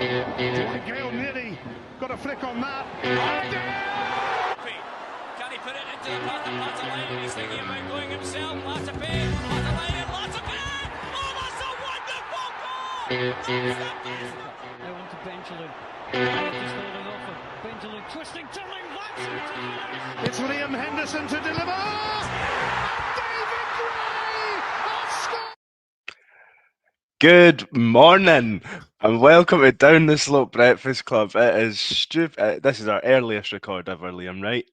Gale nearly got a flick on that. Can he put it into the path of Latterline? He's thinking about going himself. Latterline and Latterline! Oh, that's a wonderful goal! Now on to Benjamin. Just holding off for Benjamin, twisting, turning, that's it! It's Liam Henderson to deliver. David Gray has scored. Good morning and welcome to Down the Slope Breakfast Club. It is stupid. This is our earliest record ever, Liam, right?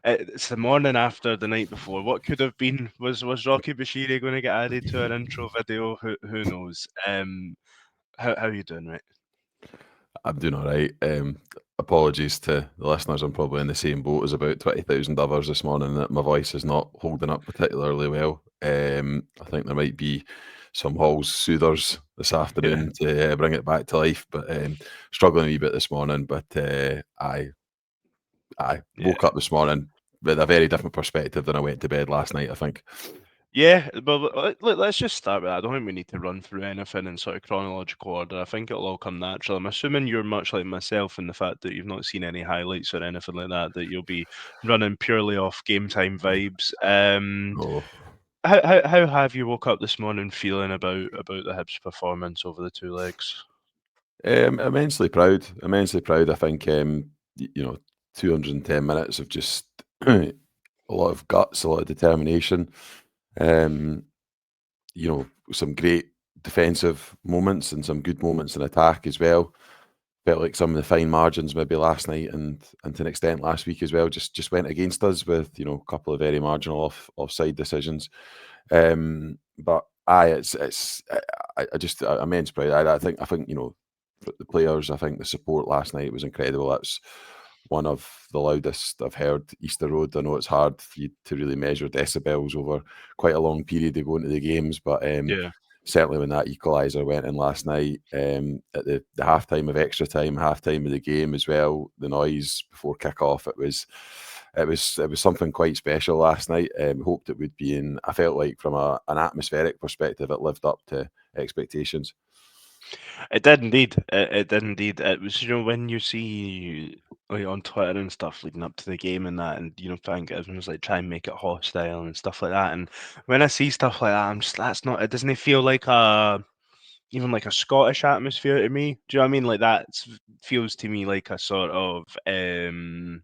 It's the morning after the night before. What could have been? Was Rocky Bashiri going to get added to our intro video? Who knows? How are you doing, right? I'm doing all right. Apologies to the listeners. I'm probably in the same boat as about 20,000 others this morning, that my voice is not holding up particularly well. I think there might be some Halls soothers this afternoon to bring it back to life, but struggling a wee bit this morning. But I woke up this morning with a very different perspective than I went to bed last night, I think. Yeah, well, let's just start with that. I don't think we need to run through anything in sort of chronological order. I think it'll all come natural. I'm assuming you're much like myself in the fact that you've not seen any highlights or anything like that you'll be running purely off game time vibes. Oh. How have you woke up this morning feeling about the Hibs performance over the two legs? Immensely proud. I think 210 minutes of just a lot of guts, a lot of determination. Some great defensive moments and some good moments in attack as well. Felt like some of the fine margins maybe last night and to an extent last week as well just went against us with a couple of very marginal offside decisions. But it's immense pride. I think the players. I think the support last night was incredible. That's one of the loudest I've heard Easter Road. I know it's hard for you to really measure decibels over quite a long period of going to the games, but certainly when that equaliser went in last night, at the half-time of extra time, half-time of the game as well, the noise before kick-off, it was something quite special last night. Hoped it would be I felt like from an atmospheric perspective, it lived up to expectations. It did indeed. It did indeed. It was, when you see on Twitter and stuff leading up to the game and that, and think everyone's like try and make it hostile and stuff like that. And when I see stuff like that, I'm just it doesn't feel like even like a Scottish atmosphere to me. Do you know what I mean? Like that feels to me like a sort of maybe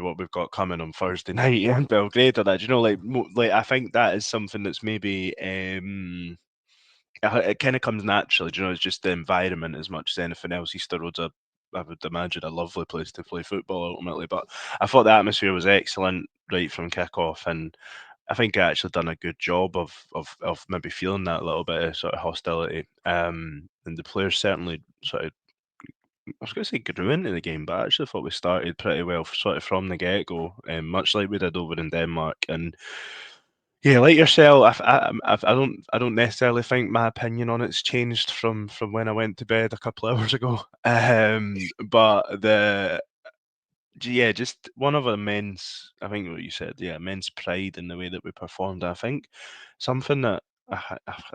what we've got coming on Thursday night in Belgrade or that. Like I think that is something that's maybe it kind of comes naturally. It's just the environment as much as anything else. Easter Road's I would imagine, a lovely place to play football ultimately. But I thought the atmosphere was excellent right from kick-off, and I think I actually done a good job of maybe feeling that little bit of sort of hostility. And the players certainly sort of, I was going to say grew into the game, but I actually thought we started pretty well sort of from the get-go, much like we did over in Denmark. And yeah, like yourself, I don't necessarily think my opinion on it's changed from when I went to bed a couple of hours ago. But just one of immense, I think what you said, immense pride in the way that we performed. I think something that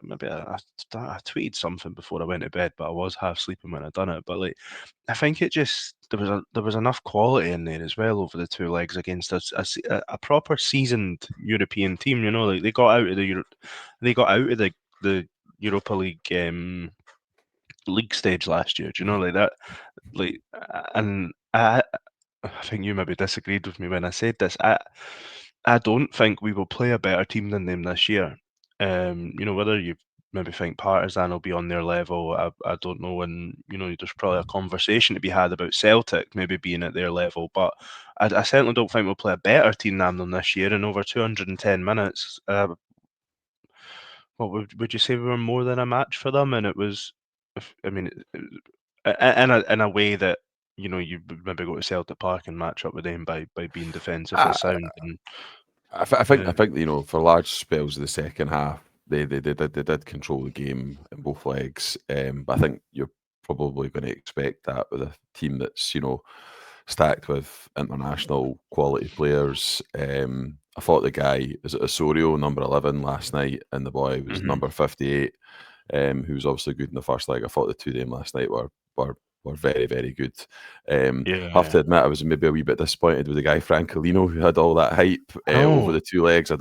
maybe I tweeted something before I went to bed, but I was half sleeping when I done it. But like, I think it just there was enough quality in there as well over the two legs against a proper seasoned European team. Like they got out of the Europa League league stage last year. Do you know like that? Like, and I think you maybe disagreed with me when I said this. I don't think we will play a better team than them this year. Whether you maybe think Partizan will be on their level, I don't know. And there's probably a conversation to be had about Celtic maybe being at their level, but I certainly don't think we'll play a better team than them this year. In over 210 minutes, what would you say we were more than a match for them? And it was, in a way that you maybe go to Celtic Park and match up with them by being defensively sound. And I think for large spells of the second half, they did control the game in both legs. But I think you're probably going to expect that with a team that's stacked with international quality players. I thought the guy, is it Osorio, number 11 last night, and the boy was number 58. who was obviously good in the first leg. I thought the two of them last night were very, very good. Have to admit, I was maybe a wee bit disappointed with the guy Francolino, who had all that hype over the two legs. I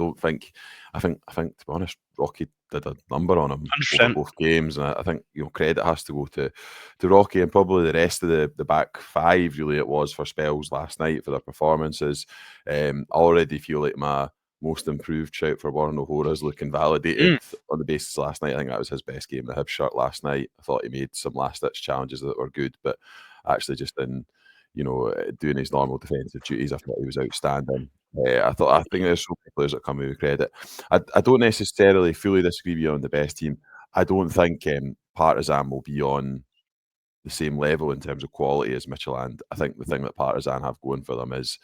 think, to be honest, Rocky did a number on him 100%. over both games, and I think credit has to go to Rocky and probably the rest of the back five. Really, it was for spells last night for their performances. I already feel like my most improved shout for Warren O'Hora is looking validated on the basis last night. I think that was his best game in the Hibs shirt last night. I thought he made some last-ditch challenges that were good, but actually just in, doing his normal defensive duties, I thought he was outstanding. I think there's so many players that come with credit. I don't necessarily fully disagree with you on the best team. I don't think Partizan will be on the same level in terms of quality as Midtjylland. I think the thing that Partizan have going for them is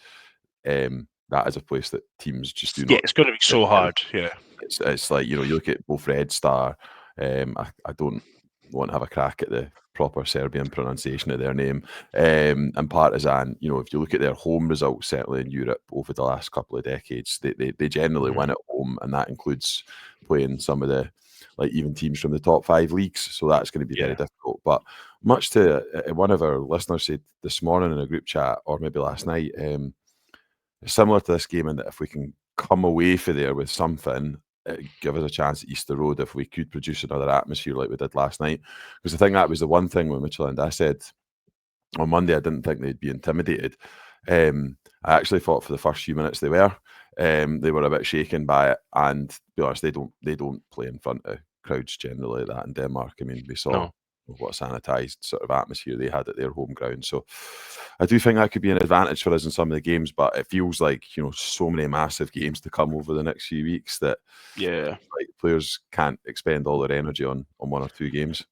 that is a place that teams just do not. Yeah, it's going to be so hard. Yeah, it's like you look at both Red Star. I don't want to have a crack at the proper Serbian pronunciation of their name. And Partizan, if you look at their home results, certainly in Europe over the last couple of decades, they generally win at home, and that includes playing some of the even teams from the top 5 leagues. So that's going to be very difficult. But much to one of our listeners said this morning in a group chat, or maybe last night, similar to this game in that if we can come away from there with something, give us a chance at Easter Road if we could produce another atmosphere like we did last night. Because I think that was the one thing with Midtjylland. I said on Monday I didn't think they'd be intimidated. I actually thought for the first few minutes they were. They were a bit shaken by it, and to be honest, they don't play in front of crowds generally like that in Denmark. I mean, we saw what a sanitised sort of atmosphere they had at their home ground. So I do think that could be an advantage for us in some of the games, but it feels like, so many massive games to come over the next few weeks that players can't expend all their energy on one or two games.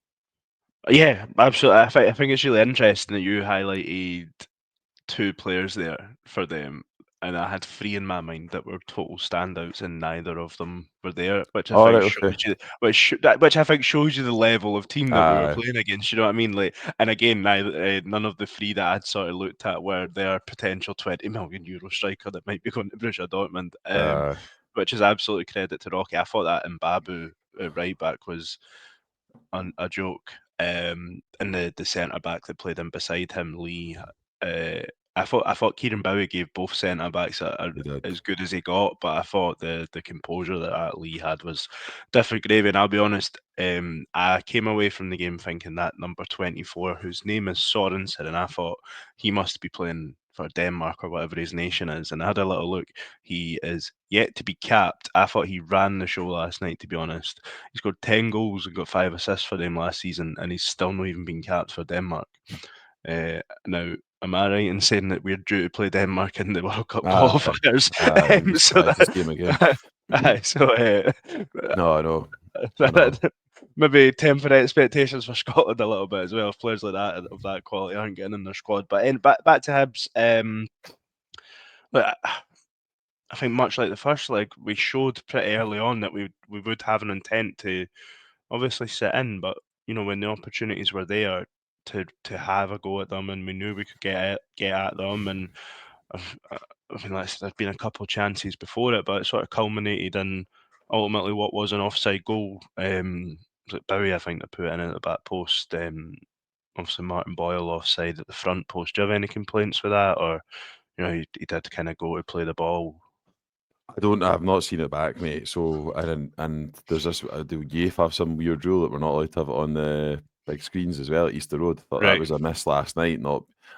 Yeah, absolutely. I think it's really interesting that you highlighted 2 players there for them, and I had 3 in my mind that were total standouts, and neither of them were there, which I think shows you, which I think shows you the level of team that we were playing against. You know what I mean? Like, and again, none of the 3 that I'd sort of looked at were their potential €20 million striker that might be going to Borussia Dortmund, which is absolutely credit to Rocky. I thought that Mbabu right back was a joke. And the centre back that played in beside him, Lee. I thought Kieran Bowie gave both centre backs as good as he got, but I thought the composure that Lee had was different gravy. And I'll be honest, I came away from the game thinking that number 24, whose name is Sorensen, and I thought he must be playing for Denmark or whatever his nation is. And I had a little look. He is yet to be capped. I thought he ran the show last night, to be honest. He scored 10 goals and got 5 assists for them last season, and he's still not even been capped for Denmark. Now, am I right in saying that we're due to play Denmark in the World Cup qualifiers? Maybe temper expectations for Scotland a little bit as well. If players like that of that quality aren't getting in their squad. But back to Hibs. I think much like the first leg, we showed pretty early on that we would have an intent to obviously sit in, but when the opportunities were there to have a go at them, and we knew we could get at them, and I mean, there's been a couple of chances before it, but it sort of culminated in ultimately what was an offside goal. Was it Bowie, I think, that put it in at the back post? Obviously Martin Boyle offside at the front post. Do you have any complaints with that, or he did kind of go to play the ball? I've not seen it back, mate. So and there's this. Do UEFA have some weird rule that we're not allowed to have it on the big screens as well at Easter Road? I thought that was a miss last night.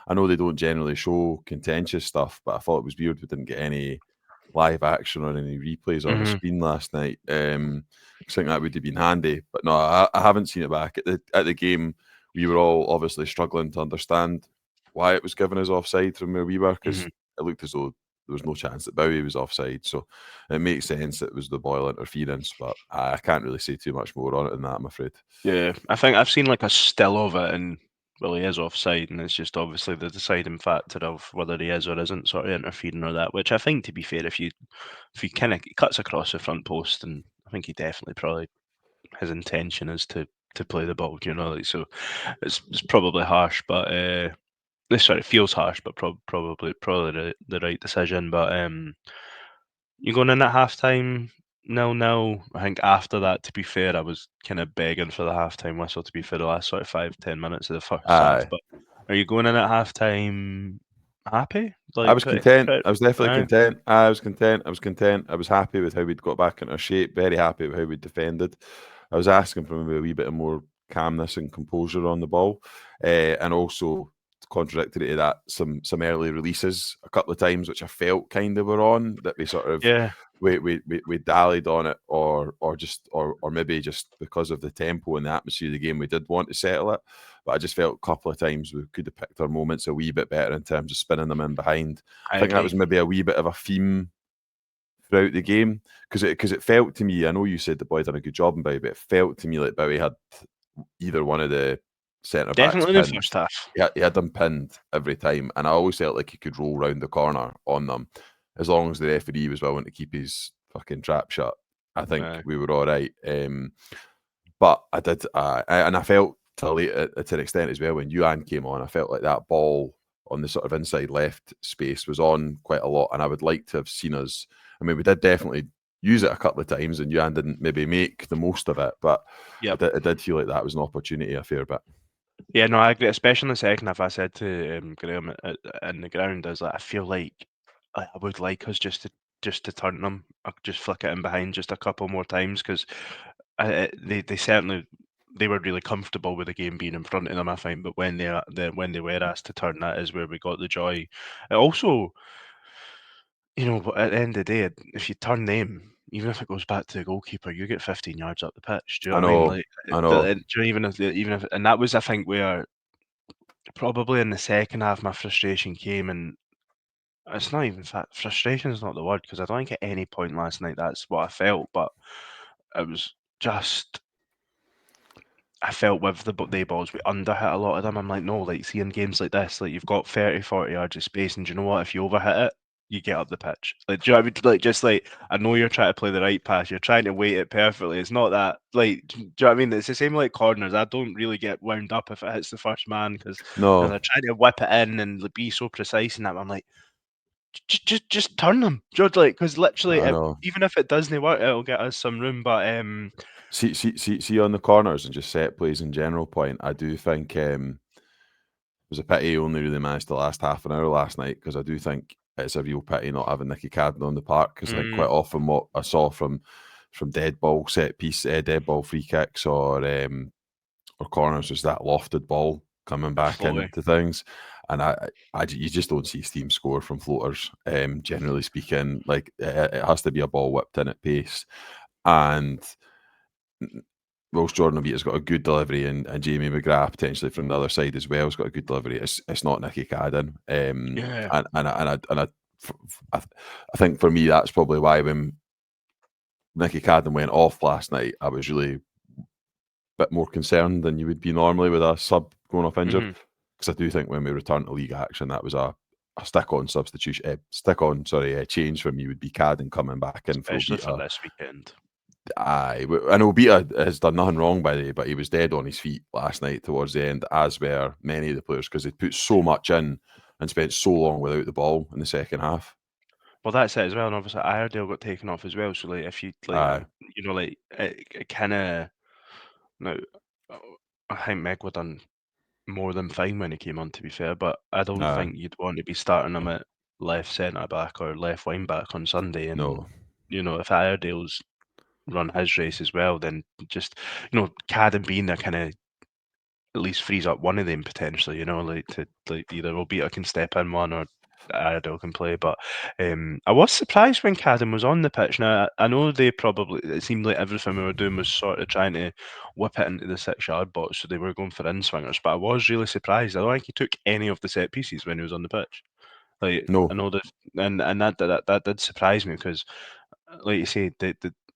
I know they don't generally show contentious stuff, but I thought it was weird we didn't get any live action or any replays on the screen last night. I think that would have been handy, but no, I haven't seen it back at the game. We were all obviously struggling to understand why it was given as offside from where we were, because it looked as though there was no chance that Bowie was offside. So it makes sense that it was the Boyle interference, but I can't really say too much more on it than that, I'm afraid. Yeah, I think I've seen like a still of it, and well, he is offside, and it's just obviously the deciding factor of whether he is or isn't sort of interfering or that, which I think, to be fair, if he kind of cuts across the front post, and I think he definitely probably his intention is to play the ball, so it's probably harsh, but it feels harsh, but probably the right decision. But you're going in at halftime 0-0. I think after that, to be fair, I was kind of begging for the half-time whistle to be for the last sort of 5-10 minutes of the first half. Aye. But are you going in at half-time happy? I was content. pretty I was definitely aye. content. I was content. I was content. I was happy with how we'd got back into our shape. Very happy with how we defended. I was asking for maybe a wee bit of more calmness and composure on the ball, and also contradictory to that, some early releases a couple of times, which I felt kind of were on that we sort of Yeah. we dallied on it, or maybe just because of the tempo and the atmosphere of the game, we did want to settle it. But I just felt a couple of times we could have picked our moments a wee bit better in terms of spinning them in behind. I I think that agree. was maybe a wee bit of a theme throughout the game, because it felt to me, I know you said the boy done a good job in Bowie, but it felt to me like Bowie had either one of the centre backs Definitely in the pinned. first half. He had them pinned every time, and I always felt like he could roll round the corner on them as long as the referee was willing to keep his fucking trap shut. I think Aye. we were all right. But I did, and I felt to an extent as well when Yuan came on. I felt like that ball on the sort of inside left space was on quite a lot, and I would like to have seen us. I mean, we did definitely use it a couple of times, and Yuan didn't maybe make the most of it, but Yep. I did feel like that was an opportunity a fair bit. Yeah, no, I agree. Especially in the second half, I said to Graham in the ground, is that I feel like I would like us just to turn them, just flick it in behind just a couple more times, because they certainly they were really comfortable with the game being in front of them, I think. But when when they were asked to turn, that is where we got the joy. It also, but at the end of the day, if you turn them, even if it goes back to the goalkeeper, you get 15 yards up the pitch. Do you know I what I mean? know, Like, I know. even if, and that was, I think, where probably in the second half my frustration came, and it's not even frustration is not the word, because I don't think at any point last night that's what I felt, but it was just. I felt with the balls, we underhit a lot of them. I'm like, no, like, see in games like this, like, you've got 30, 40 yards of space, and do you know what? If you overhit it, you get up the pitch. Like, do you know what I mean? Like, just like, I know you're trying to play the right pass, you're trying to weight it perfectly. It's not that, like, do you know what I mean? It's the same like corners. I don't really get wound up if it hits the first man, because No, they're trying to whip it in and like, be so precise in that. I'm like, just turn them, George, like, because literally, I know. even if it doesn't work, it'll get us some room. But See on the corners and just set plays in general point. I do think it was a pity he only really managed to last half an hour last night, because I do think it's a real pity not having Nicky Cadden on the park, because I think quite often what I saw from dead ball set piece, dead ball free kicks or corners was that lofted ball coming back floaty. into things, and you just don't see his team score from floaters. Generally speaking, like it has to be a ball whipped in at pace, and Welsh Jordan Obita's got a good delivery, and Jamie McGrath potentially from the other side as well has got a good delivery. It's not Nicky Cadden, Yeah. I think for me that's probably why when Nicky Cadden went off last night, I was really a bit more concerned than you would be normally with a sub going off injured, because I do think when we return to league action, that was a stick-on substitution, change for me would be Cadden coming back in for Especially for Obita. this weekend. Aye, and Obita has done nothing wrong by the way, but he was dead on his feet last night towards the end, as were many of the players, because they put so much in and spent so long without the ball in the second half. Well, that's it as well, and obviously Iredale got taken off as well. So like, if you like, Aye, like it kind of now, I think Meg were done more than fine when he came on, to be fair, but I don't aye, think you'd want to be starting him at left centre back or left wing back on Sunday. And no, if Iredale's run his race as well, then just Cadden being there kind of at least frees up one of them potentially, like to like either Obita can step in one or Iredale can play. But I was surprised when Cadden was on the pitch. Now I know it seemed like everything we were doing was sort of trying to whip it into the 6-yard box, so they were going for in-swingers. But I was really surprised. I don't think he took any of the set pieces when he was on the pitch. Like, no, I know that, and that did surprise me, because, like you say,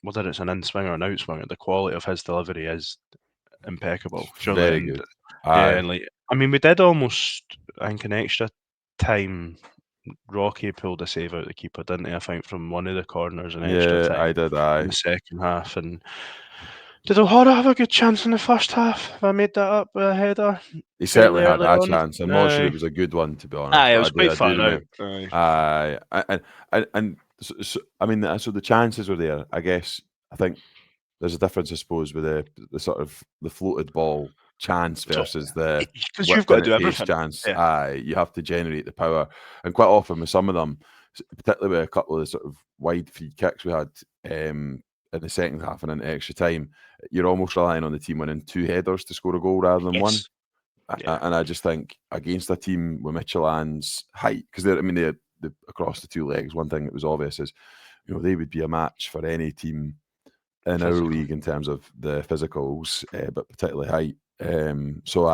whether it's an in-swinger or an out-swinger, the quality of his delivery is impeccable. Surely, very and good. yeah, Aye, and like, I mean, we did almost, I think, an extra time. Rocky pulled a save out the keeper, didn't he? I think from one of the corners in extra yeah, time I did. in Aye, the second half. And did O'Hara have a good chance in the first half? Have I made that up with a header he certainly fairly had early a on? chance. I'm not sure it Aye, was a good one, to be honest, aye, it but was quite I do far out. remember. Aye, Aye, and I mean, so the chances were there. I guess I think there's a difference, I suppose, with the sort of the floated ball chance So, versus the because you've whipped got in to do at pace everything. chance. Yeah. Aye, you have to generate the power, and quite often with some of them, particularly with a couple of the sort of wide free kicks we had in the second half and into extra time, you're almost relying on the team winning 2 headers to score a goal rather than one. Yes. Yeah. And I just think against a team with Michelin's height, because they're across the 2 legs, one thing that was obvious is, they would be a match for any team in our Physical. league in terms of the physicals, but particularly height. So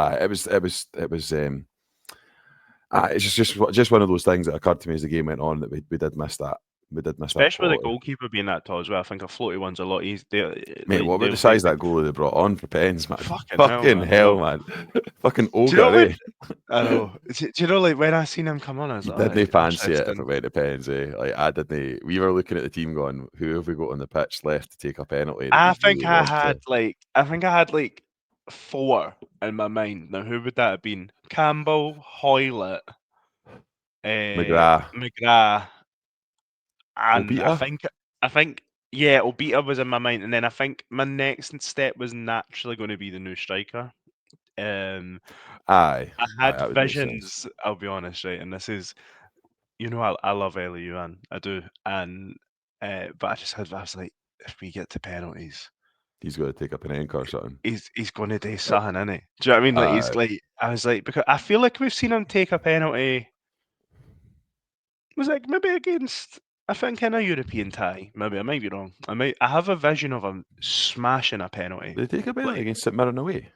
it's just one of those things that occurred to me as the game went on that we did miss that. We did miss that Especially with the quality. goalkeeper being that tall as well. I think a floaty one's a lot easier. Mate, what about the size of that goalie they brought on for pens, man? Fucking hell, man. Fucking Do you know ogre, eh? I know. Do you know, like, when I seen him come on, I was You like, didn't fancy it if interesting. it went to pens, eh? Like, I didn't. We were looking at the team going, who have we got on the pitch left to take a penalty? I That we think really I want had to? like 4 in my mind. Now, who would that have been? Campbell, Hoylett, McGrath, McGrath, and Obita? I think yeah, Obita was in my mind, and then I think my next step was naturally going to be the new striker. Aye, I had that would make sense. visions. I'll be honest, right, and this is, I love Ellie Yuan, I do, and but I was like, if we get to penalties, He's got to take up an anchor or something. he's going to do something, isn't he? Do you know what I mean? Like, he's Aye. like, I was like, because I feel like we've seen him take a penalty. It was like maybe against, I think, in a European tie. Maybe I might be wrong. I have a vision of him smashing a penalty. Did they take a penalty Like, against St Mirren away?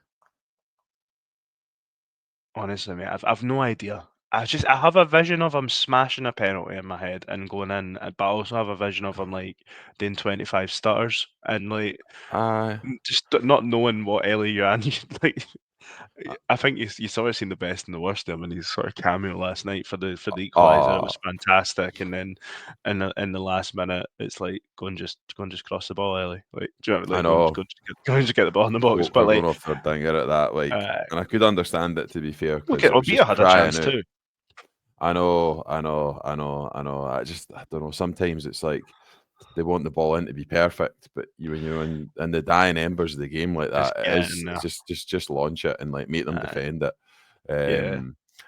honestly, mate, I've no idea. I have a vision of him smashing a penalty in my head and going in, but I also have a vision of him like doing 25 stutters and like Aye. just not knowing what Ellie Yuan like. I think you sort of seen the best and the worst of him in his sort of cameo last night for the equaliser. It was fantastic, and then in the last minute, it's like go and just cross the ball, Ellie. Like, do you know, I like know. go and just get the ball in the box. We're But like, going off third dinger at that, like, and I could understand it, to be fair, look because at it was Obia just had a crying chance out. too. I know. I don't know. Sometimes it's like they want the ball in to be perfect, but when you're in the dying embers of the game like Just that, get it in it's there. just launch it and like make them defend it. Yeah.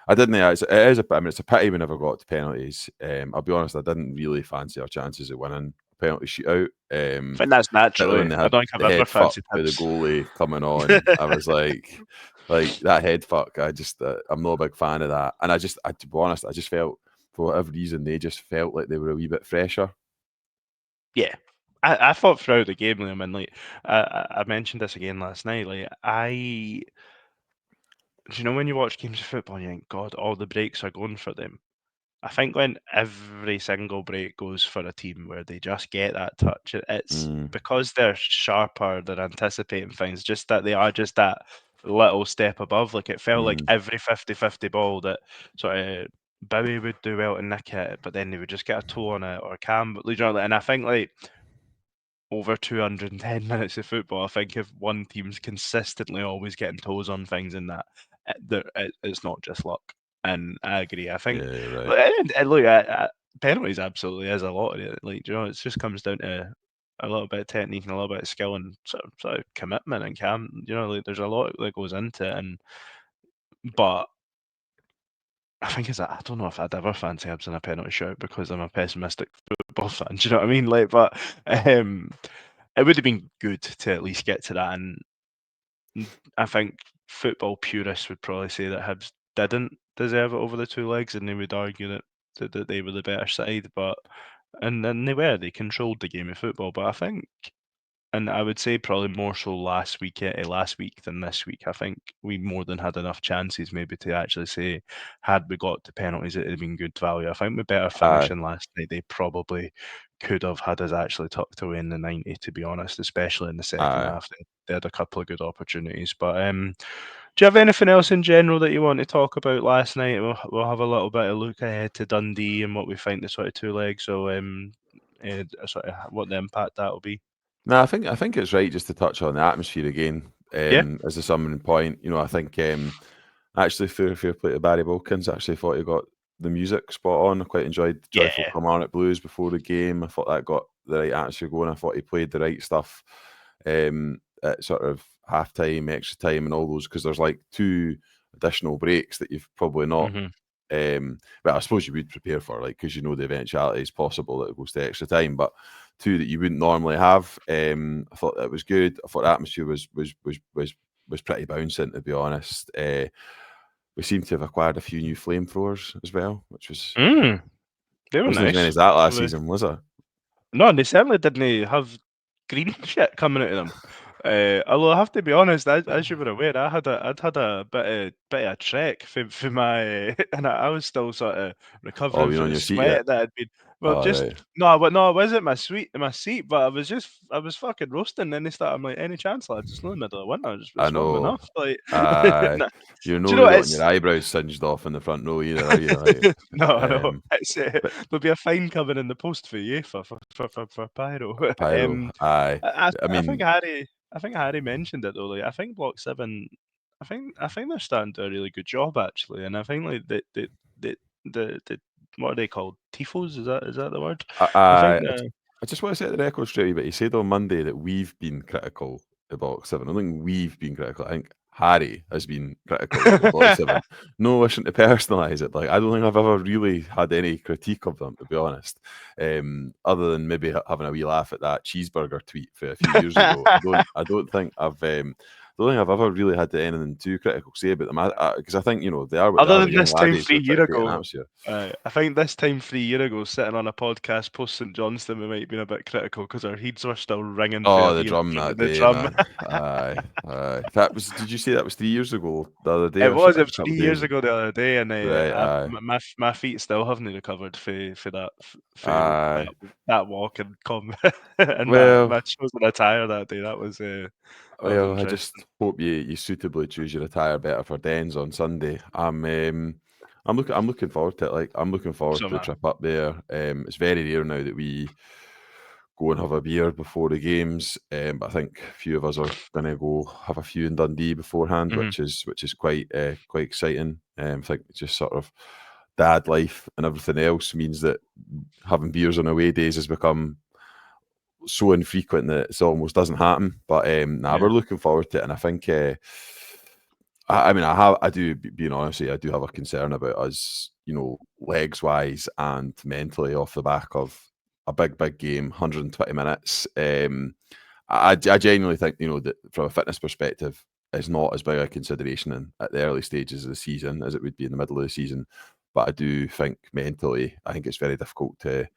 I didn't. It's a pity we never got to penalties. I'll be honest, I didn't really fancy our chances of winning a penalty shootout. I think that's naturally. When they I had don't think the I've ever head fuck fancied with the Hibs. goalie coming on, I was like that head fuck. I'm not a big fan of that. And to be honest, I just felt for whatever reason they just felt like they were a wee bit fresher. Yeah. I thought throughout the game, Liam, and like I mentioned this again last night. Like, do you know when you watch games of football and you think, God, all the breaks are going for them? I think when every single break goes for a team where they just get that touch, it's because they're sharper, they're anticipating things, just that they are just that little step above. Like, it felt like every 50-50 ball that sort of Bowie would do well to nick it, but then they would just get a toe on it, or Campbell, you know, and I think like over 210 minutes of football, I think if one team's consistently always getting toes on things in that, it's not just luck. And I agree. I think, Yeah, right. and look, penalties absolutely is a lot of it. Like, you know, it just comes down to a little bit of technique and a little bit of skill and sort of commitment and you know, like there's a lot that goes into it. But I think I don't know if I'd ever fancy Hibs in a penalty shootout because I'm a pessimistic football fan. Do you know what I mean? Like, but it would have been good to at least get to that. And I think football purists would probably say that Hibs didn't deserve it over the 2 legs, and they would argue that they were the better side. But and they were. They controlled the game of football. But I think, and I would say probably more so last week than this week. I think we more than had enough chances maybe to actually say, had we got to penalties, it would have been good value. I think with better finishing last night, they probably could have had us actually tucked away in the 90, to be honest, especially in the second half. They had a couple of good opportunities. But do you have anything else in general that you want to talk about last night? We'll have a little bit of look ahead to Dundee and what we think the sort of 2 legs. So sort of what the impact that will be. No, I think it's right just to touch on the atmosphere again as a summary point. You know, I think actually fair play to Barry Wilkins. Actually thought he got the music spot on. I quite enjoyed Joyful Yeah. Kilmarnock Blues before the game. I thought that got the right atmosphere going. I thought he played the right stuff at sort of half time, extra time, and all those, because there's like 2 additional breaks that you've probably not. Well, I suppose you would prepare for, like, because you know the eventuality is possible that it goes to extra time, but 2 that you wouldn't normally have. I thought that was good. I thought the atmosphere was pretty bouncing, to be honest. We seem to have acquired a few new flamethrowers as well, which was They were wasn't as many nice. as that last season, was there? No, and they certainly didn't have green shit coming out of them. Although I have to be honest, as you were aware, I'd had a bit of a trek for my, and I was still sort of recovering Been from on the your seat yet? sweat that had been. Well, Oh, just right. no, it wasn't my seat, but I was fucking roasting. Then they started. I'm like, any chance, lads? It's not the middle of winter. I It's warm know. enough. Like, Aye. nah. You're Do no you know really what wanting it's? your eyebrows singed off in the front row either, are you? Like, No, I know. It's but there'll be a fine coming in the post for you for pyro. pyro, aye. I I think mean, Harry mentioned it though. Like, I think Block 7, I think they're starting to do a really good job actually, and I think like the what are they called? Tifos? Is that the word? I think I just want to set the record straight, but he said on Monday that we've been critical of Box 7. I don't think we've been critical. I think Harry has been critical of Box 7. No wishing to personalise it. Like, I don't think I've ever really had any critique of them, to be honest. Other than maybe having a wee laugh at that cheeseburger tweet for a few years ago. I don't think I've ever really had anything too critical to say about them. Because I think, they are what they Other are. They're than young this time laddies who 3 are trying year to create an ago, atmosphere. I think this time 3 year ago, sitting on a podcast post St Johnstone, we might have been a bit critical because our heads were still ringing for Oh, a the beer in drum front of that the day, drum. man. Aye. Did you say that was 3 years ago the other day, It or was. a It was couple 3 of years days? ago the other day, and Right, aye. my feet still haven't recovered for that for Aye. that walk and and Well, my chosen attire that day. That was I interesting. just hope you suitably choose your attire better for Dens on Sunday. I'm looking forward to it. Like, I'm looking forward So to the man, trip up there. It's very rare now that we go and have a beer before the games. But I think a few of us are going to go have a few in Dundee beforehand, Mhm. which is quite exciting. I think just sort of dad life and everything else means that having beers on away days has become so infrequent that it almost doesn't happen. But we're looking forward to it, and I think. I do, being honest, I do have a concern about us, legs wise and mentally off the back of a big game, 120 minutes. I genuinely think, that from a fitness perspective, it's not as big a consideration at the early stages of the season as it would be in the middle of the season. But I do think mentally, I think it's very difficult to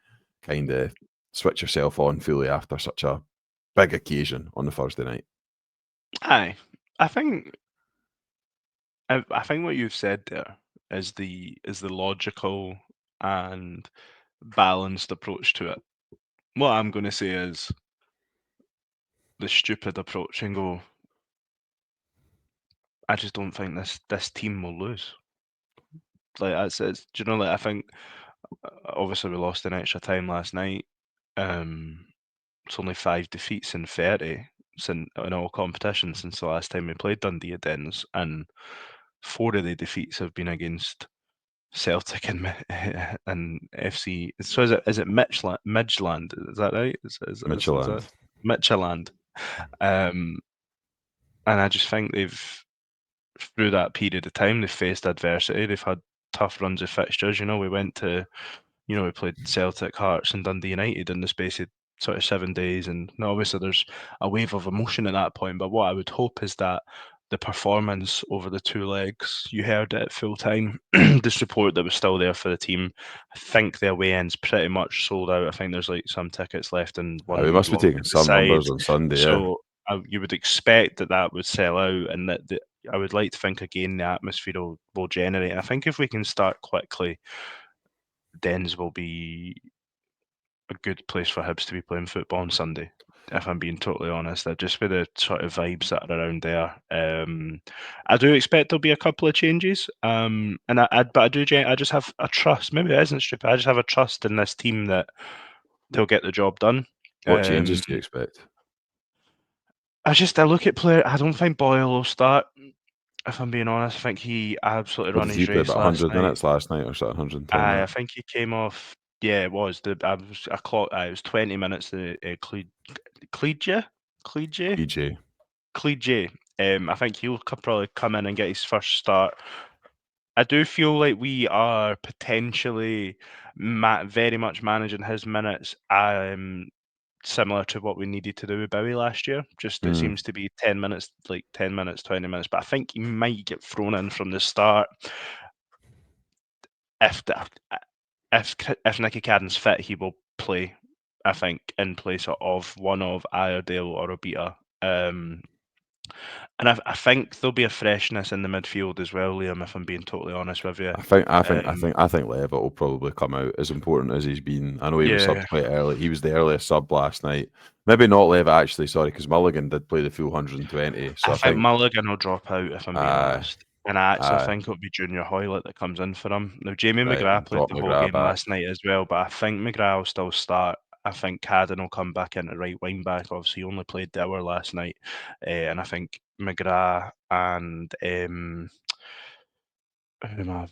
kind of switch yourself on fully after such a big occasion on the Thursday night. Aye, I think I think what you've said there is the logical and balanced approach to it. What I'm going to say is the stupid approach and go. I just don't think this team will lose. Like it's do you know, like, I think obviously we lost in extra time last night. It's only 5 defeats in 30 in all competitions since the last time we played Dundee at Dens, and 4 of the defeats have been against Celtic and and FC. So is it Midgeland? Is that right? Is that Midtjylland. Midtjylland? And I just think through that period of time, they've faced adversity. They've had tough runs of fixtures. We played Celtic, Hearts, and Dundee United in the space of sort of 7 days, and now obviously there's a wave of emotion at that point. But what I would hope is that the performance over the 2 legs, you heard it at full time, the support that was still there for the team. I think the away end's pretty much sold out. I think there's like some tickets left in We one must be block taking at the some side. numbers on Sunday, yeah. So you would expect that would sell out, and that I would like to think again the atmosphere will generate. I think if we can start quickly, Dens will be a good place for Hibs to be playing football on Sunday. If I'm being totally honest, just with the sort of vibes that are around there, I do expect there'll be a couple of changes. But I just have a trust. Maybe it isn't stupid. I just have a trust in this team that they'll get the job done. What changes do you expect? I look at player. I don't think Boyle will start. If I'm being honest, I think he absolutely What run did his he play? race About last 100 night. minutes last night or something, 110 I minutes? think he came off. Yeah, it was I clocked. It was 20 minutes. The Cleege. EJ. Cleege. I think he'll probably come in and get his first start. I do feel like we are potentially very much managing his minutes, similar to what we needed to do with Bowie last year. Just it Mm. seems to be 10 minutes, like 10 minutes, 20 minutes. But I think he might get thrown in from the start if if Nicky Cadden's fit, he will play. I think in place of one of Iredale or Obita. And I think there'll be a freshness in the midfield as well, Liam. If I'm being totally honest with you. I think Levitt will probably come out, as important as he's been. I know he was Yeah, subbed quite early. He was the earliest sub last night. Maybe not Levitt actually, sorry, because Mulligan did play the full 120. So I I think think, Mulligan will drop out if I'm being uh, honest. And I actually uh, think it'll be Junior Hoylett that comes in for him. Now, Jamie right, McGrath played drop the whole McGrath game back. last night as well, but I think McGrath will still start. I think Cadden will come back into right wing back. Obviously, he only played the hour last night. And I think McGrath and who am I?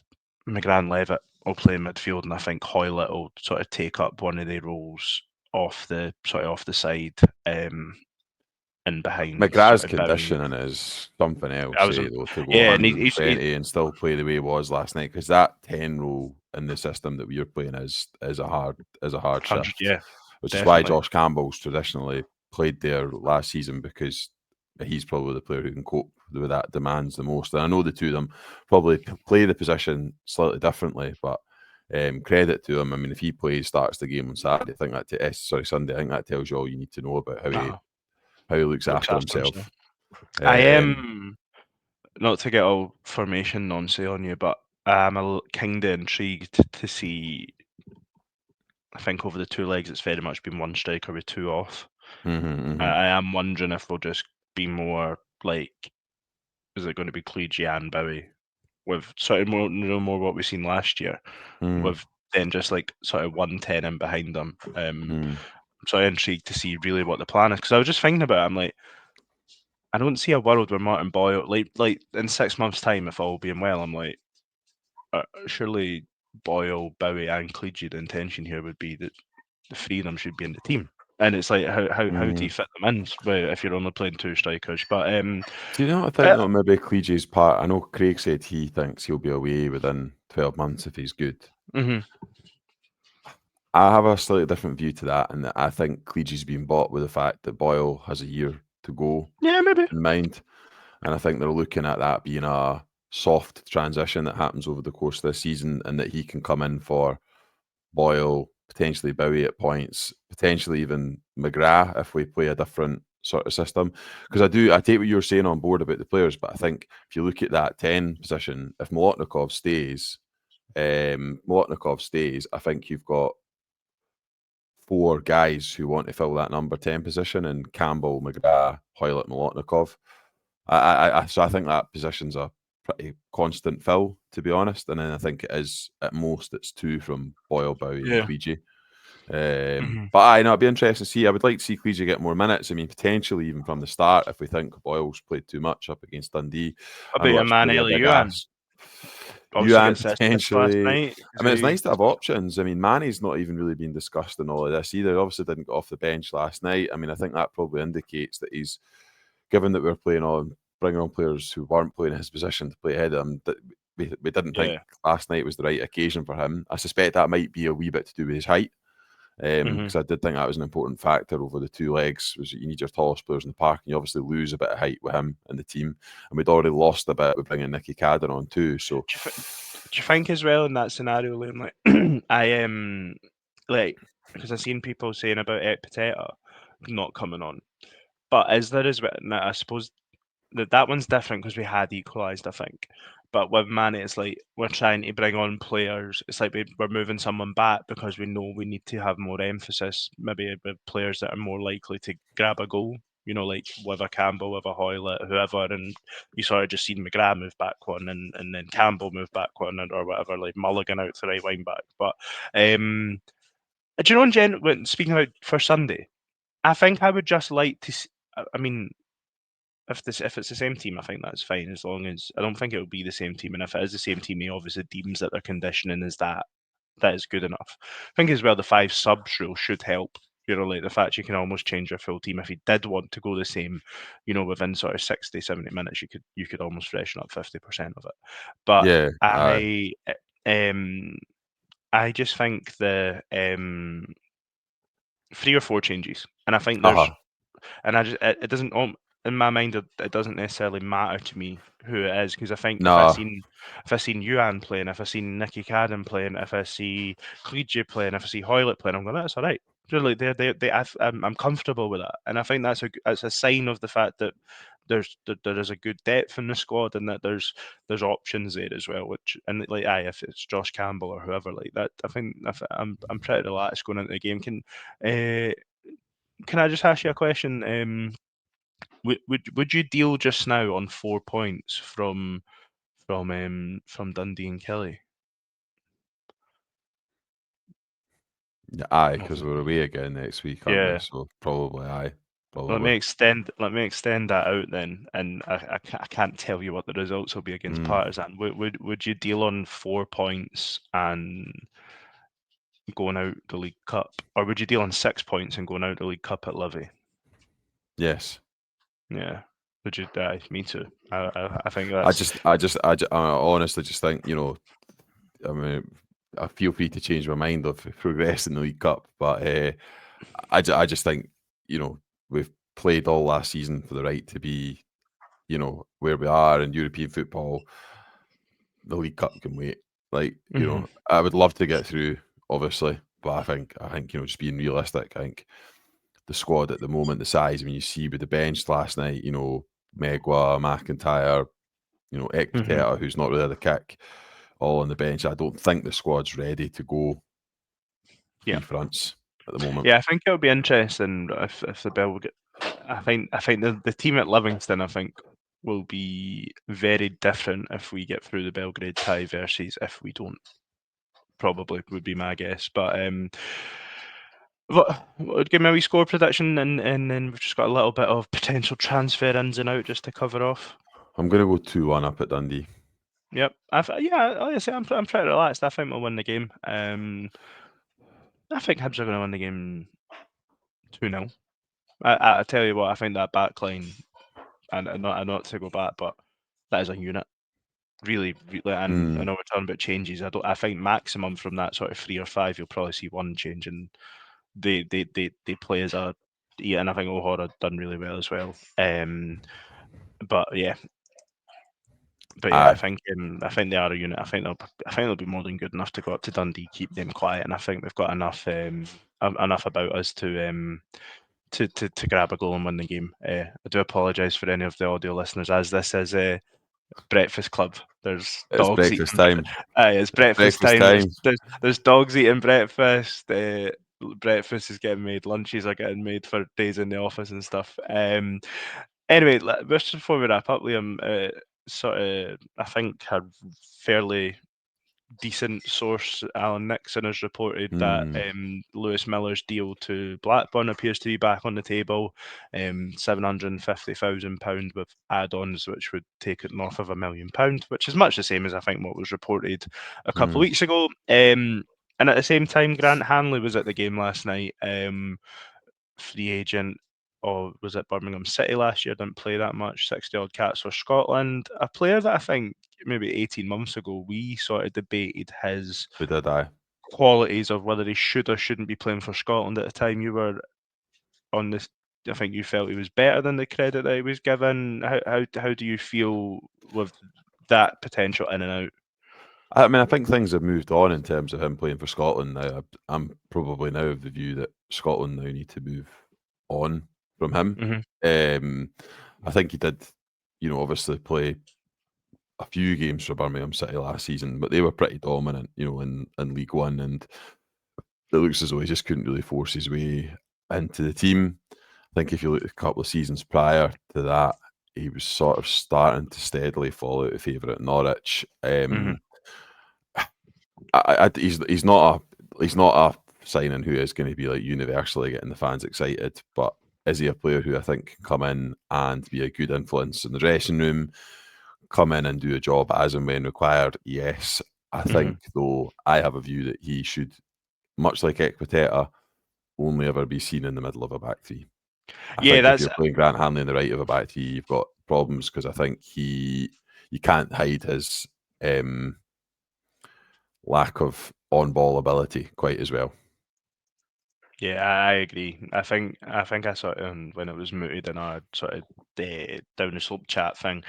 McGrath and Levitt will play midfield, and I think Hoylett will sort of take up one of their roles off the side, and behind McGrath's sort of Bowie. conditioning is something I else, was, though, to go yeah, and he's 120 and still play the way he was last night, because that 10 role in the system that we're playing is a hard 100, shift, yeah, which is why definitely. Josh Campbell's traditionally played there last season, because he's probably the player who can cope with that demands the most. And I know the two of them probably play the position slightly differently, but credit to him. I mean, if he starts the game on Saturday, I think Sunday, I think that tells you all you need to know about Uh, how he looks looks after after himself. himself. I Um, am, not to get all formation nonsense on you, but I'm kind of intrigued to see. I think over the two legs, it's very much been one striker with two off. I am wondering if they'll just be more like, is it going to be Cleege and Bowie with sort of more what we've seen last year, with then just like sort of 110 in behind them. I'm sort of intrigued to see really what the plan is, because I was just thinking about it. I'm like, I don't see a world where Martin Boyle, like in 6 months' time, if all being well, I'm like, surely Boyle, Bowie, and Cleege, the intention here would be that the three of them should be in the team. And it's like, how do you fit them in if you're only playing two strikers? But Do you know what I think, though? Maybe Cleege's part. I know Craig said he thinks he'll be away within 12 months if he's good. mhm. I have a slightly different view to that, and I think Cleege's been bought with the fact that Boyle has a year to go Yeah, maybe. in mind. And I think they're looking at that being a soft transition that happens over the course of this season, and that he can come in for Boyle, potentially Bowie at points, potentially even McGrath if we play a different sort of system. Because I take what you're saying on board about the players, but I think if you look at that 10 position, if Molotnikov stays, I think you've got four guys who want to fill that number 10 position, and Campbell, McGrath, Hoylett, Molotnikov. So I think that position's a pretty constant fill, to be honest. And then I think it is, at most, it's two from Boyle, Bowie, and Yeah. Cleege. Mhm. But I know it'd be interesting to see. I would like to see Cleege get more minutes. I mean, potentially even from the start, if we think Boyle's played too much up against Dundee. What I about know your that's man maybe a Ellie big Yuan? ask. Obviously Yuan gets assist last potentially. night. I mean, it's nice to have options. I mean, Manny's not even really been discussed in all of this either. Obviously, didn't get off the bench last night. I mean, I think that probably indicates that he's, given that we're bringing on players who weren't playing his position to play ahead of him, that we didn't think Yeah. last night was the right occasion for him. I suspect that might be a wee bit to do with his height. Because I did think that was an important factor over the two legs, was that you need your tallest players in the park, and you obviously lose a bit of height with him and the team. And we'd already lost a bit with bringing Nicky Cadden on too. So Do you think as well in that scenario, Liam, like I am like, because I've seen people saying about Ekpiteta not coming on, but is there as well? Now, I suppose that one's different because we had equalised, I think. But with Mane, it's like we're trying to bring on players. It's like we're moving someone back because we know we need to have more emphasis, maybe with players that are more likely to grab a goal. You know, like with a Campbell, with a Hoylett, whoever, and you sort of just seen McGrath move back one, and then Campbell move back one, or whatever, like Mulligan out to right wing back. But do you know, when speaking about for Sunday, I think I would just like to. I mean, if it's the same team, I think that's fine, as long as I don't think it will be the same team. And if it is the same team, he obviously deems that their conditioning is that is good enough. I think as well the 5 subs rule should help. Like the fact you can almost change your full team if you did want to go the same. Within sort of 60, 70 minutes, you could almost freshen up 50% of it. But Yeah, I just think the 3 or 4 changes, and I think there's uh-huh. and it doesn't in my mind it doesn't necessarily matter to me who it is, because I think if Nah, I seen Yuan playing, if I seen Nicky Cadden playing, if I see Klidje playing, if I see Hoylett playing, I'm going, that's all right. Really, I'm comfortable with that, and I think that's a sign of the fact that there is a good depth in the squad, and that there's options there as well. Which, and like, if it's Josh Campbell or whoever like that, I think I'm pretty relaxed going into the game. Can I just ask you a question? Would you deal just now on 4 points from Dundee and Kelly? aye, because we're away again next week, aren't we? Yeah. So probably aye. Let Probably. me extend that out then, and I can't tell you what the results will be against Partizan. Would you deal on 4 points and going out the League Cup, or would you deal on 6 points and going out the League Cup at Livy? Yes. Yeah. Would you? Me too. I think that's. I honestly just think, I mean, I feel free to change my mind of progress in the League Cup, but I just think, we've played all last season for the right to be, where we are in European football. The League Cup can wait. Like, Mhm. I would love to get through, obviously, but I think, just being realistic, I think the squad at the moment, the size, I mean, you see with the bench last night, Megwa, McIntyre, Ekpiteta, who's not really the kick, all on the bench. I don't think the squad's ready to go Yeah. three fronts at the moment. Yeah, I think it'll be interesting if the Bell get. I think the team at Livingston, I think, will be very different if we get through the Belgrade tie versus if we don't. Probably would be my guess, but give me a wee score prediction, and then we've just got a little bit of potential transfer ins and out just to cover off. I'm going to go 2-1 up at Dundee. Yep, like I say, I'm pretty relaxed. I think we'll win the game. I think Hibs are going to win the game 2-0. I tell you what, I think that back line, and not to go back, but that is a unit. Really, and I know we're talking about changes. I think maximum from that sort of 3 or 5, you'll probably see one change, and they play as a. Yeah, and I think O'Hara done really well as well. But yeah, I think they are a unit. I think they'll be more than good enough to go up to Dundee, keep them quiet, and I think they've got enough about us to grab a goal and win the game. I do apologise for any of the audio listeners, as this is a breakfast club. There's It's dogs breakfast eating. time. It's breakfast Breakfast time. time. There's dogs eating breakfast. Breakfast is getting made. Lunches are getting made for days in the office and stuff. Anyway, just before we wrap up, Liam, I think a fairly decent source, Alan Nixon, has reported that Lewis Miller's deal to Blackburn appears to be back on the table. £750,000 with add-ons, which would take it north of £1 million, which is much the same as I think what was reported a couple of weeks ago. And at the same time, Grant Hanley was at the game last night. Free agent, or was it Birmingham City last year? Didn't play that much. 60 odd caps for Scotland. A player that I think maybe 18 months ago we sort of debated his We did, aye. qualities of whether he should or shouldn't be playing for Scotland. At the time, you were on this. I think you felt he was better than the credit that he was given. How do you feel with that potential in and out? I mean, I think things have moved on in terms of him playing for Scotland now. I'm probably now of the view that Scotland now need to move on from him. I think he did, obviously play a few games for Birmingham City last season, but they were pretty dominant, in League One, and it looks as though he just couldn't really force his way into the team. I think if you look at a couple of seasons prior to that, he was sort of starting to steadily fall out of favour at Norwich. He's not a signing who is going to be like universally getting the fans excited, but is he a player who I think can come in and be a good influence in the dressing room, come in and do a job as and when required? Yes. I think, though, I have a view that he should, much like Ekpiteta, only ever be seen in the middle of a back three. I Yeah, think if that's you're playing Grant Hanley in the right of a back three, you've got problems because I think you can't hide his lack of on-ball ability quite as well. Yeah, I agree. I think I sort of when it was mooted in our sort of down the slope chat thing,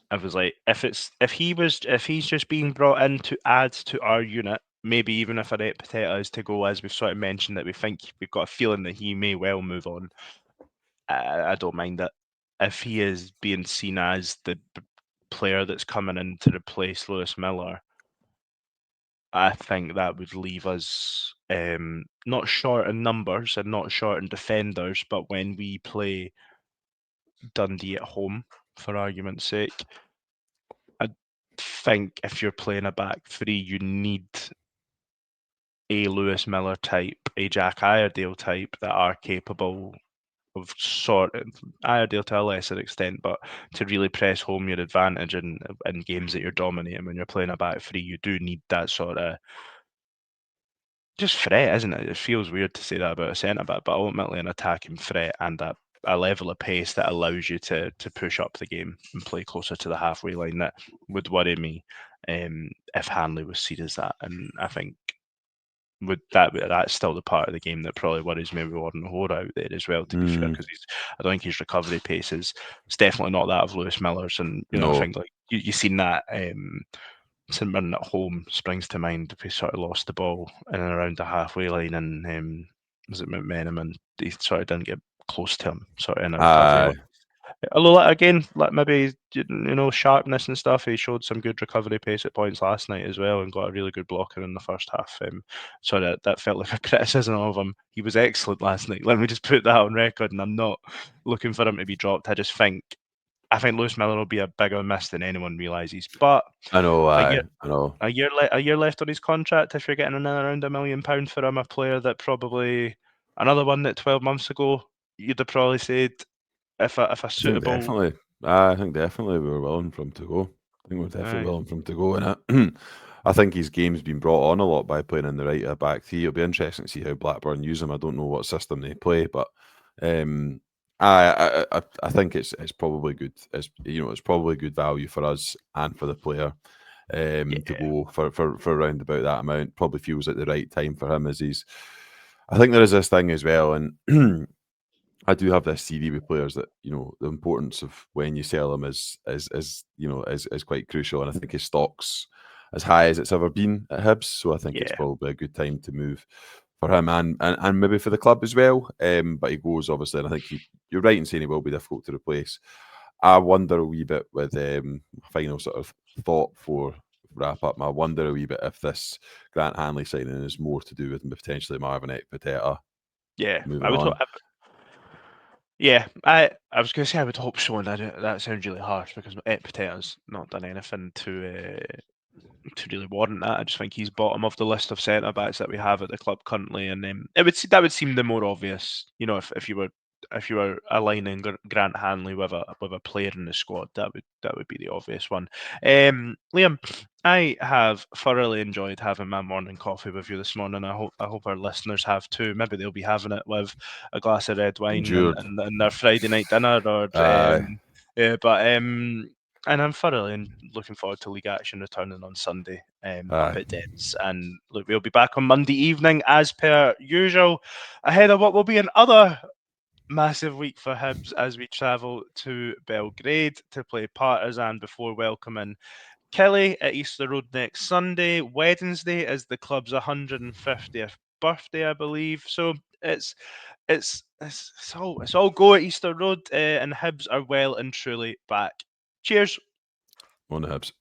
I was like, if he's just being brought in to add to our unit, maybe even if Arete Pateta is to go, as we've sort of mentioned, that we think we've got a feeling that he may well move on. I don't mind it. If he is being seen as the player that's coming in to replace Lewis Miller, I think that would leave us not short in numbers and not short in defenders, but when we play Dundee at home, for argument's sake, I think if you're playing a back three, you need a Lewis Miller type, a Jack Iredale type that are capable of Iredale to a lesser extent, but to really press home your advantage in games that you're dominating when you're playing a back three, you do need that sort of just threat, isn't it? It feels weird to say that about a centre back, but ultimately an attacking threat and a level of pace that allows you to push up the game and play closer to the halfway line. That would worry me if Hanley was seen as that, and I think that's still the part of the game that probably worries me with Warren Hora out there as well. To be fair, because I don't think his recovery pace is it's definitely not that of Lewis Miller's, and I No. think like you seen that. St Mirren at home springs to mind. We sort of lost the ball in and around the halfway line, and was it McMenamin? And he sort of didn't get close to him, sort of in a recovery. Although again, like maybe sharpness and stuff, he showed some good recovery pace at points last night as well, and got a really good blocker in the first half. So that felt like a criticism of him. He was excellent last night. Let me just put that on record, and I'm not looking for him to be dropped. I think Lewis Miller will be a bigger miss than anyone realises. But I know. a year, I know. a year left on his contract. If you're getting around £1 million for him, a player that probably another one that 12 months ago you'd have probably said if a suitable. I think definitely we were willing for him to go. I think we're definitely Aye. willing for him to go. And I think his game's been brought on a lot by playing in the right of back three. It'll be interesting to see how Blackburn use him. I don't know what system they play, but I think it's probably good. It's probably good value for us and for the player to go for around about that amount. Probably feels like the right time for him as he's. I think there is this thing as well, and I do have this theory with players that the importance of when you sell them is quite crucial, and I think his stock's as high as it's ever been at Hibs, so I think it's probably a good time to move for him and maybe for the club as well. But he goes obviously, and I think you're right in saying he will be difficult to replace. I wonder a wee bit with final sort of thought for wrap up. I wonder a wee bit if this Grant Hanley signing is more to do with potentially Marvin Ekpiteta. Yeah, moving on. I was going to say I would hope so, and that sounds really harsh because Ekpiteta's not done anything to really warrant that. I just think he's bottom of the list of centre backs that we have at the club currently, and that would seem the more obvious. If you were aligning Grant Hanley with a player in the squad, that would be the obvious one. Liam, I have thoroughly enjoyed having my morning coffee with you this morning. I hope our listeners have too. Maybe they'll be having it with a glass of red wine and their Friday night dinner, or and I'm thoroughly looking forward to league action returning on Sunday up at Dens. And look, we'll be back on Monday evening as per usual, ahead of what will be another massive week for Hibs as we travel to Belgrade to play Partizan before welcoming Kelly at Easter Road next Sunday. Wednesday is the club's 150th birthday, I believe. So it's all go at Easter Road, and Hibs are well and truly back. Cheers. On the Hibs.